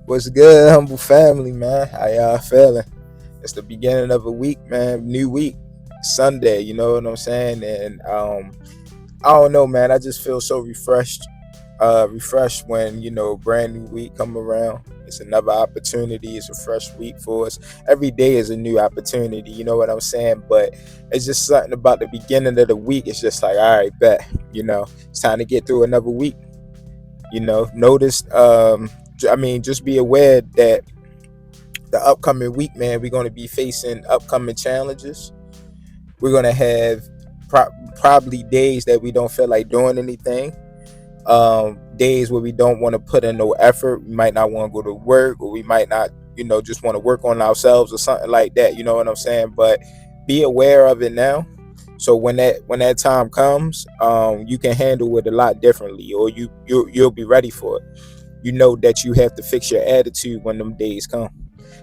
What's good, humble family, man? How y'all feeling? It's the beginning of a week, man. New week, Sunday. You know what I'm saying? And I don't know, man. I just feel so refreshed. Refreshed when brand new week come around. It's another opportunity. It's a fresh week for us. Every day is a new opportunity. You know what I'm saying? But it's just something about the beginning of the week. It's just like, all right, bet. It's time to get through another week. Notice. Just be aware that the upcoming week, man, we're going to be facing upcoming challenges. We're going to have probably days that we don't feel like doing anything. Days where we don't want to put in no effort. We might not want to go to work, or we might not, just want to work on ourselves or something like that. You know what I'm saying? But be aware of it now. So when that time comes, you can handle it a lot differently, or you'll be ready for it. You know that you have to fix your attitude when them days come,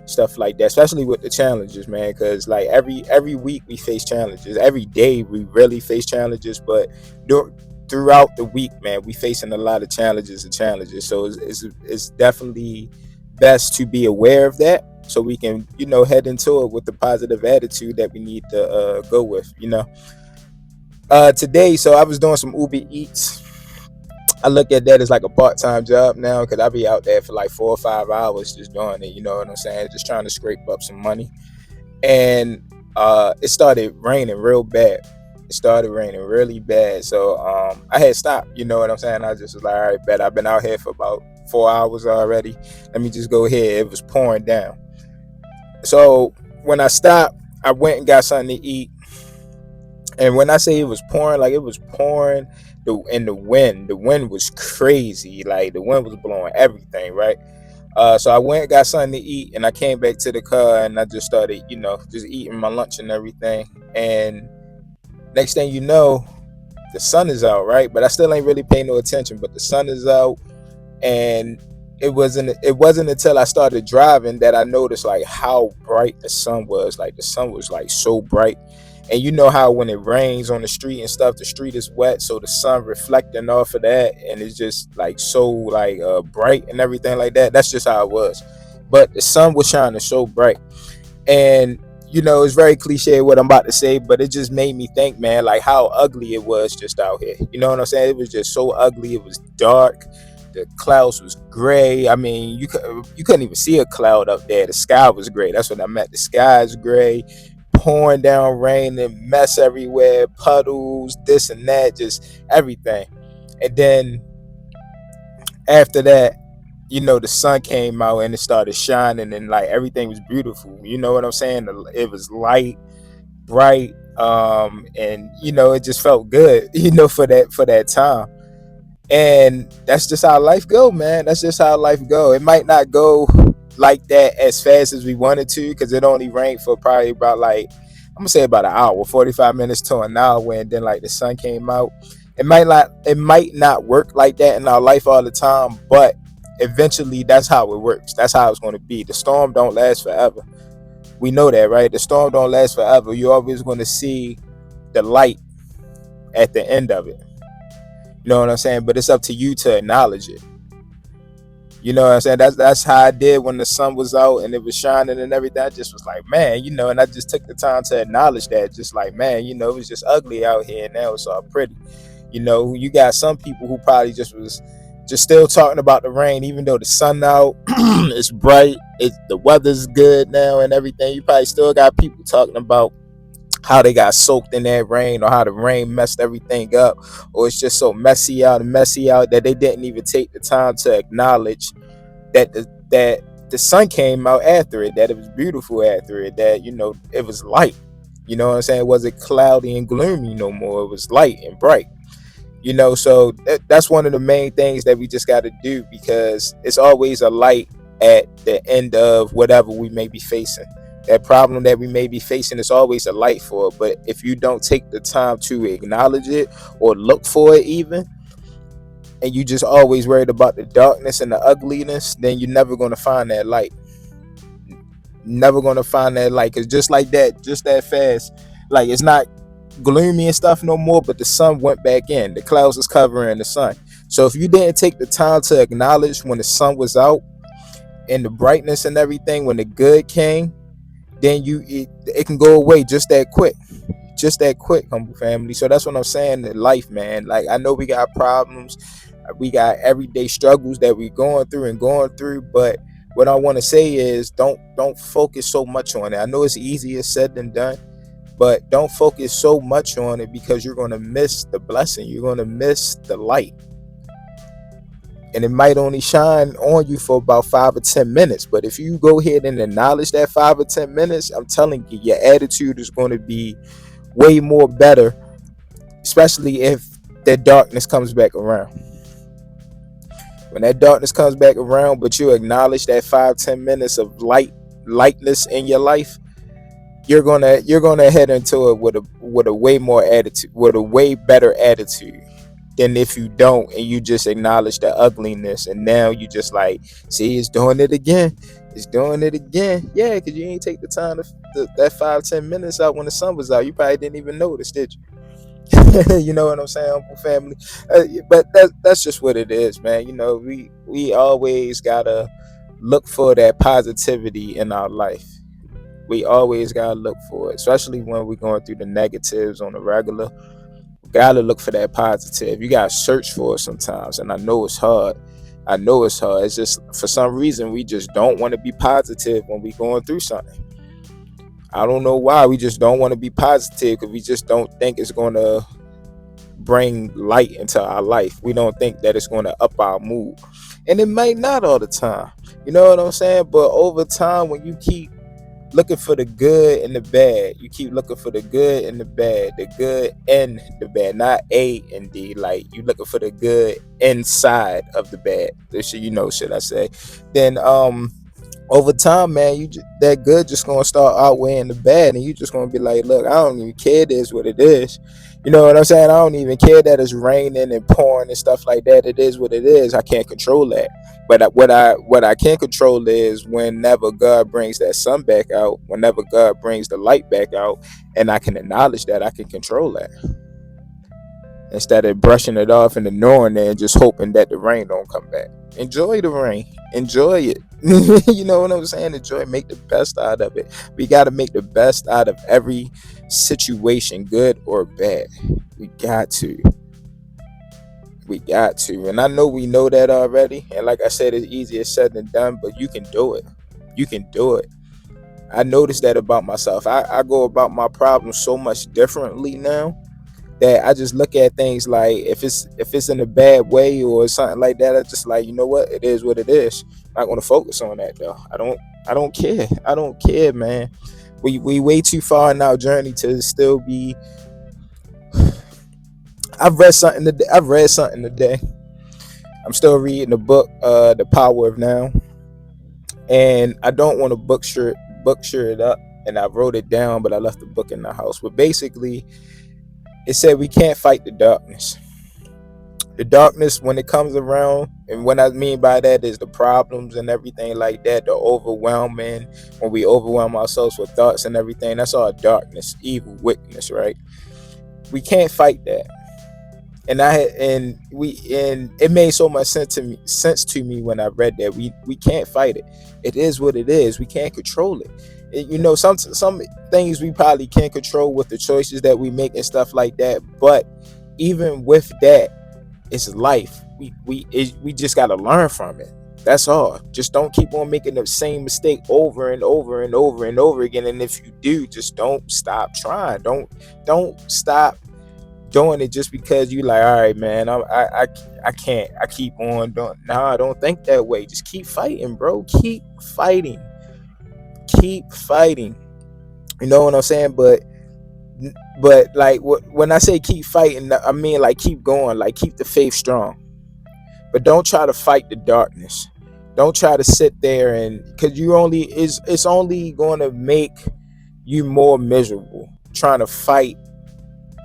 stuff like that, especially with the challenges, man, because like every week we face challenges. Every day we really face challenges, but throughout the week, man, we facing a lot of challenges. So it's definitely best to be aware of that, so we can head into it with the positive attitude that we need to go with. Today, so I was doing some Uber Eats. I look at that as like a part-time job now, because I be out there for like 4 or 5 hours just doing it. You know what I'm saying? Just trying to scrape up some money. And it started raining real bad. It started raining really bad. So I had stopped. You know what I'm saying? I just was like, all right, bet. I've been out here for about 4 hours already. Let me just go ahead. It was pouring down. So when I stopped, I went and got something to eat. And when I say it was pouring, like it was pouring, the wind was crazy. Like the wind was blowing everything, right? So I went and got something to eat, and I came back to the car, and I just started, just eating my lunch and everything. And next thing you know, the sun is out, right? But I still ain't really paying no attention. But the sun is out, and it wasn't until I started driving that I noticed like how bright the sun was. Like the sun was like so bright. And you know how when it rains on the street and stuff, the street is wet, so the sun reflecting off of that, and it's just like so like bright and everything like that. That's just how it was. But the sun was shining so bright, and it's very cliche what I'm about to say, but it just made me think, man, like how ugly it was just out here. You know what I'm saying? It was just so ugly. It was dark. The clouds was gray. I mean, you couldn't even see a cloud up there. The sky was gray. That's what I meant. The sky is gray, pouring down rain and mess everywhere, puddles, this and that, just everything. And then after that, the sun came out and it started shining, and like everything was beautiful. You know what I'm saying? It was light, bright, and it just felt good, for that time. And that's just how life go, man. That's just how life go. It might not go like that as fast as we wanted to, because it only rained for probably about like, I'm gonna say about an hour, 45 minutes to an hour, and then like the sun came out. It might not work like that in our life all the time, but eventually that's how it works. That's how it's gonna be. The storm don't last forever. We know that, right? The storm don't last forever. You're always gonna see the light at the end of it. You know what I'm saying? But it's up to you to acknowledge it. You know what I'm saying? That's how I did when the sun was out and it was shining and everything. I just was like, man, and I just took the time to acknowledge that. Just like, man, it was just ugly out here, and now it's all pretty. You got some people who probably just was just still talking about the rain, even though the sun out, it's bright, the weather's good now and everything. You probably still got people talking about how they got soaked in that rain, or how the rain messed everything up, or it's just so messy out that they didn't even take the time to acknowledge that the sun came out after it, that it was beautiful after it, that it was light. You know what I'm saying? It wasn't cloudy and gloomy no more. It was light and bright. So that's one of the main things that we just got to do, because it's always a light at the end of whatever we may be facing. That problem that we may be facing is always a light for it. But if you don't take the time to acknowledge it or look for it even, and you just always worried about the darkness and the ugliness, then you're never going to find that light. Never going to find that light. Because just like that, just that fast, like it's not gloomy and stuff no more, but the sun went back in. The clouds is covering the sun. So if you didn't take the time to acknowledge when the sun was out, and the brightness and everything, when the good came, then it can go away just that quick. Just that quick, humble family. So that's what I'm saying in life, man. Like, I know we got problems, we got everyday struggles that we're going through, but what I want to say is don't focus so much on it. I know it's easier said than done, but don't focus so much on it, because you're going to miss the blessing. You're going to miss the light, and it might only shine on you for about 5 or 10 minutes. But if you go ahead and acknowledge that 5 or 10 minutes, I'm telling you, your attitude is going to be way more better, especially if that darkness comes back around. When that darkness comes back around, but you acknowledge that 5-10 minutes of lightness in your life, you're gonna head into it with a way more attitude, with a way better attitude, than if you don't, and you just acknowledge the ugliness, and now you just like, see, it's doing it again. It's doing it again. Yeah, because you ain't take the time that 5-10 minutes out when the sun was out. You probably didn't even notice, did you? You know what I'm saying, Uncle Family? But that's just what it is, man. We always gotta look for that positivity in our life. We always gotta look for it, especially when we're going through the negatives on the regular. We gotta look for that positive. You gotta search for it sometimes, and I know it's hard. I know it's hard. It's just, for some reason, we just don't want to be positive when we're going through something. I don't know why. We just don't want to be positive, because we just don't think it's going to bring light into our life. We don't think that it's going to up our mood. And it might not all the time. You know what I'm saying? But over time, when you keep looking for the good and the bad, you keep looking for the good and the bad, the good and the bad, not A and D. Like, you looking for the good inside of the bad. Should I say? Then over time, man, that good just gonna start outweighing the bad, and you just gonna be like, look, I don't even care. It is what it is. You know what I'm saying? I don't even care that it's raining and pouring and stuff like that. It is what it is. I can't control that. But what I can control is whenever God brings that sun back out, whenever God brings the light back out, and I can acknowledge that, I can control that, instead of brushing it off and ignoring it and just hoping that the rain don't come back. Enjoy the rain. Enjoy it. You know what I'm saying? Enjoy it. Make the best out of it. We got to make the best out of every situation, good or bad. We got to. We got to. And I know we know that already. And like I said, it's easier said than done, but you can do it. You can do it. I noticed that about myself. I go about my problems so much differently now, that I just look at things like, if it's in a bad way or something like that, I just like, you know what, it is what it is. I'm not gonna focus on that though. I don't care. I don't care, man. We way too far in our journey to still be. I've read something today. I'm still reading the book, The Power of Now, and I don't want to bookshare it up, and I wrote it down, but I left the book in the house. But basically, it said we can't fight the darkness. The darkness, when it comes around, and what I mean by that is the problems and everything like that, the overwhelming, when we overwhelm ourselves with thoughts and everything, that's all darkness, evil, wickedness, right? We can't fight that. And it made so much sense to me when I read that. We can't fight it. It is what it is. We can't control it. Some things we probably can't control with the choices that we make and stuff like that. But even with that, it's life. We just got to learn from it. That's all. Just don't keep on making the same mistake over and over and over and over again. And if you do, just don't stop trying. Don't stop doing it just because you like, all right, man, I can't. I keep on doing. Nah, don't think that way. Just keep fighting, bro. Keep fighting. Keep fighting. You know what I'm saying? But like, when I say keep fighting, I mean like keep going, like keep the faith strong. But don't try to fight the darkness. Don't try to sit there, and because it's only going to make you more miserable trying to fight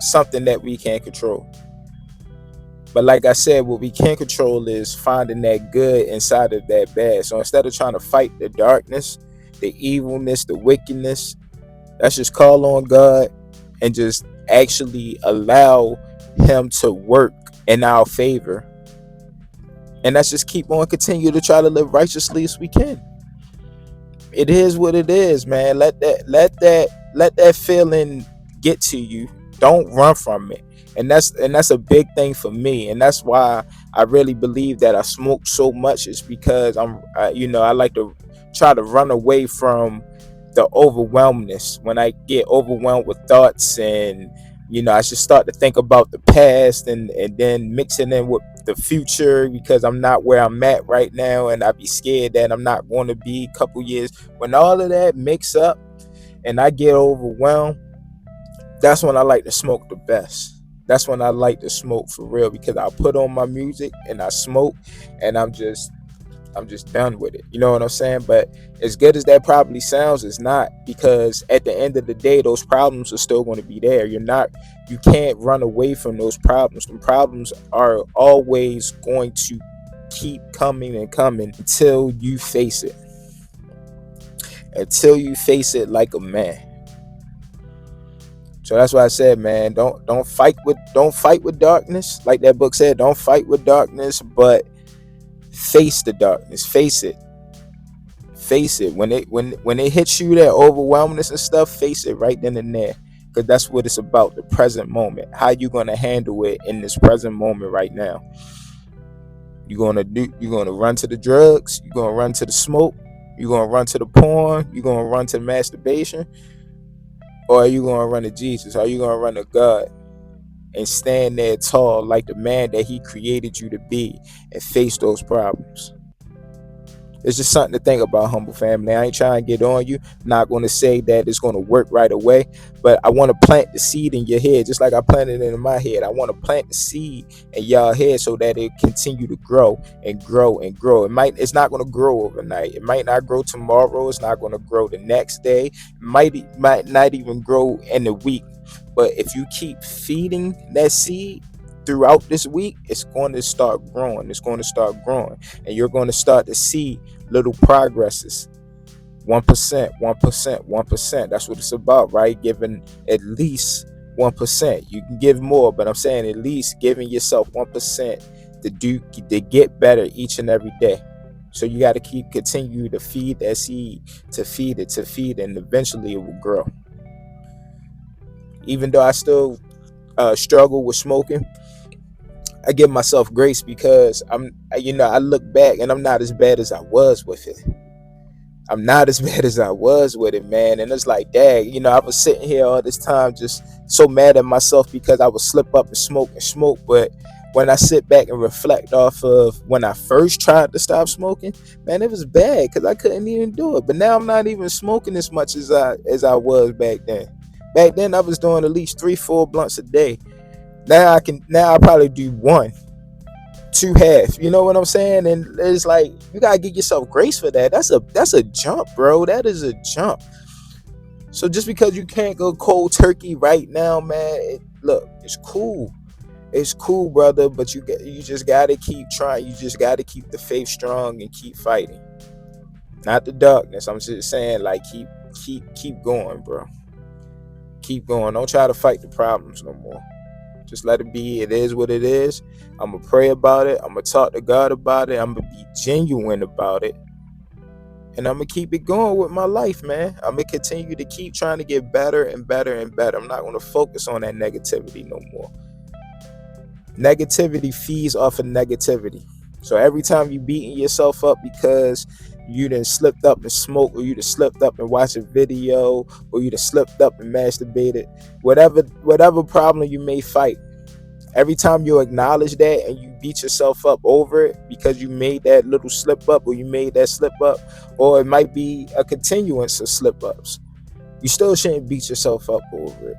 something that we can't control. But like I said, what we can't control is finding that good inside of that bad. So instead of trying to fight the darkness, the evilness, the wickedness, let's just call on God and just actually allow him to work in our favor. And let's just keep on continue to try to live righteously as we can. It is what it is, man. Let that feeling get to you. Don't run from it. And that's a big thing for me, and that's why I really believe that I smoke so much is because I like to try to run away from the overwhelmness. When I get overwhelmed with thoughts, and I just start to think about the past, and then mixing in with the future, because I'm not where I'm at right now, and I be scared that I'm not going to be a couple years. When all of that mix up and I get overwhelmed, that's when I like to smoke the best. That's when I like to smoke for real, because I put on my music and I smoke, and I'm just done with it. You know what I'm saying? But as good as that probably sounds, it's not, because at the end of the day, those problems are still going to be there. You can't run away from those problems. The problems are always going to keep coming and coming until you face it. Until you face it like a man. So that's why I said, man, don't fight with darkness. Like that book said, don't fight with darkness, but face the darkness. Face it when it hits you, that overwhelmingness and stuff. Face it right then and there, because that's what it's about. The present moment, how you gonna handle it in this present moment right now. You're gonna run to the drugs, you're gonna run to the smoke, you're gonna run to the porn, you're gonna run to the masturbation, or are you gonna run to Jesus? Are you gonna run to God and stand there tall like the man that he created you to be, and face those problems? It's just something to think about, humble family. I ain't trying to get on you. I'm not going to say that it's going to work right away, but I want to plant the seed in your head, just like I planted it in my head. I want to plant the seed in y'all head so that it continue to grow and grow and grow. It's not going to grow overnight. It might not grow tomorrow. It's not going to grow the next day. Might not even grow in a week. But if you keep feeding that seed throughout this week, it's going to start growing. It's going to start growing, and you're going to start to see little progresses. 1%, 1%, 1%. That's what it's about, right? Giving at least 1%. You can give more, but I'm saying at least giving yourself 1% to get better each and every day. So you got to continue to feed that seed, to feed it, and eventually it will grow. Even though I still struggle with smoking, I give myself grace, because I look back and I'm not as bad as I was with it. I'm not as bad as I was with it, man. And it's like, dang, I was sitting here all this time just so mad at myself because I would slip up and smoke. But when I sit back and reflect off of when I first tried to stop smoking, man, it was bad because I couldn't even do it. But now I'm not even smoking as much as I was back then. Back then I was doing at least 3-4 blunts a day. Now I probably do one, two half. You know what I'm saying? And it's like, you gotta give yourself grace for that. That's a jump, bro. That is a jump. So just because you can't go cold turkey right now, man, look, it's cool. It's cool, brother, but you just gotta keep trying. You just gotta keep the faith strong and keep fighting. Not the darkness. I'm just saying, like, keep going, bro. Keep going. Don't try to fight the problems no more. Just let it be. It is what it is. I'm going to pray about it. I'm going to talk to God about it. I'm going to be genuine about it. And I'm going to keep it going with my life, man. I'm going to continue to keep trying to get better and better and better. I'm not going to focus on that negativity no more. Negativity feeds off of negativity. So every time you beating yourself up because you done slipped up and smoked, or you done slipped up and watched a video, or you done slipped up and masturbated, whatever problem you may fight, every time you acknowledge that and you beat yourself up over it because you made that little slip up, or you made that slip up, or it might be a continuance of slip ups, you still shouldn't beat yourself up over it.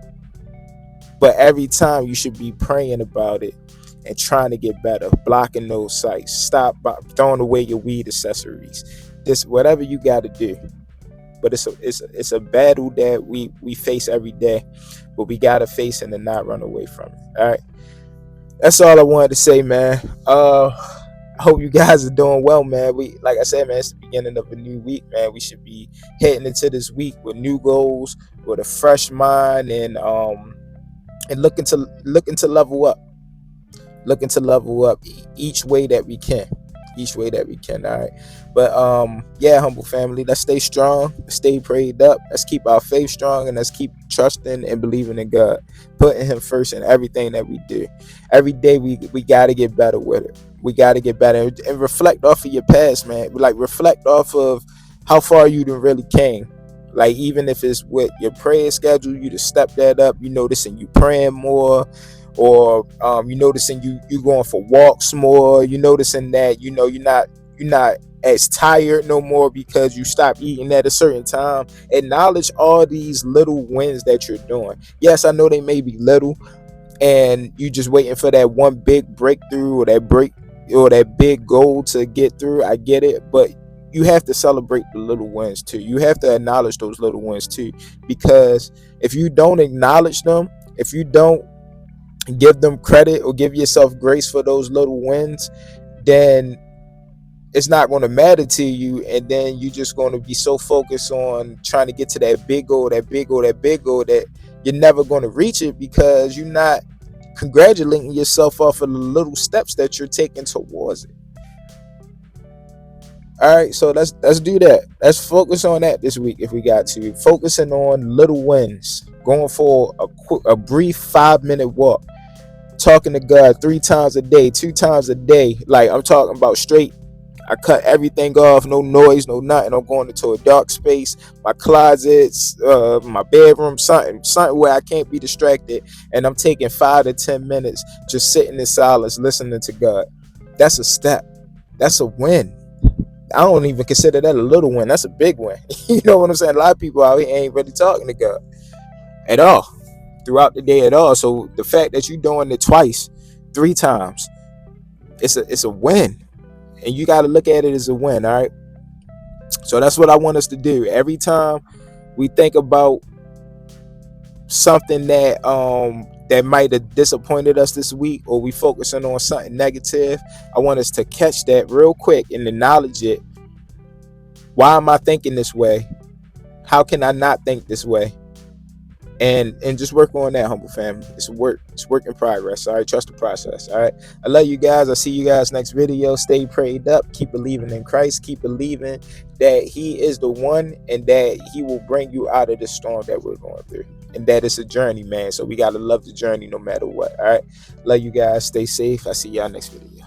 But every time you should be praying about it and trying to get better, blocking those sites, stop throwing away your weed accessories, this whatever you got to do. But it's a battle that we face every day, but we gotta face it and not run away from it. All right, that's all I wanted to say, man. I hope you guys are doing well, man. Like I said, man, it's the beginning of a new week, man. We should be heading into this week with new goals, with a fresh mind, and looking to level up each way that we can. each way that we can. All right. But yeah, humble family, let's stay strong, stay prayed up, let's keep our faith strong, and let's keep trusting and believing in God, putting him first in everything that we do. Every day we gotta get better with it. We gotta get better and reflect off of your past, man. Like reflect off of how far you done really came. Like even if it's with your prayer schedule, you just step that up. You noticing you praying more, or you noticing you going for walks more. You noticing that you're not as tired no more because you stop eating at a certain time. Acknowledge all these little wins that you're doing. Yes, I know they may be little, and you just waiting for that one big breakthrough or that big goal to get through. I get it, but you have to celebrate the little wins too. You have to acknowledge those little wins too, because if you don't acknowledge them, if you don't give them credit or give yourself grace for those little wins, then it's not going to matter to you, and then you're just going to be so focused on trying to get to that big goal, that you're never going to reach it, because you're not congratulating yourself off of the little steps that you're taking towards it. All right, so let's do that. Let's focus on that this week if we got to. Focusing on little wins, going for a brief 5-minute walk, talking to God 3 times a day, 2 times a day. Like I'm talking about straight. I cut everything off, no noise, no nothing. I'm going into a dark space, my closets, my bedroom, something where I can't be distracted, and I'm taking 5 to 10 minutes just sitting in silence, listening to God. That's a step. That's a win. I don't even consider that a little win. That's a big win. You know what I'm saying? A lot of people out here ain't really talking to God at all throughout the day at all. So the fact that you're doing it twice, 3 times, it's a win. And you got to look at it as a win. All right. So that's what I want us to do. Every time we think about something that might have disappointed us this week, or we focusing on something negative, I want us to catch that real quick and acknowledge it. Why am I thinking this way? How can I not think this way? And just work on that, humble family. It's work in progress. All right, trust the process. All right, I love you guys. I'll see you guys next video. Stay prayed up, keep believing in Christ, keep believing that he is the one, and that he will bring you out of the storm that we're going through, and that it's a journey, man. So we got to love the journey no matter what. All right, love you guys. Stay safe. I'll see y'all next video.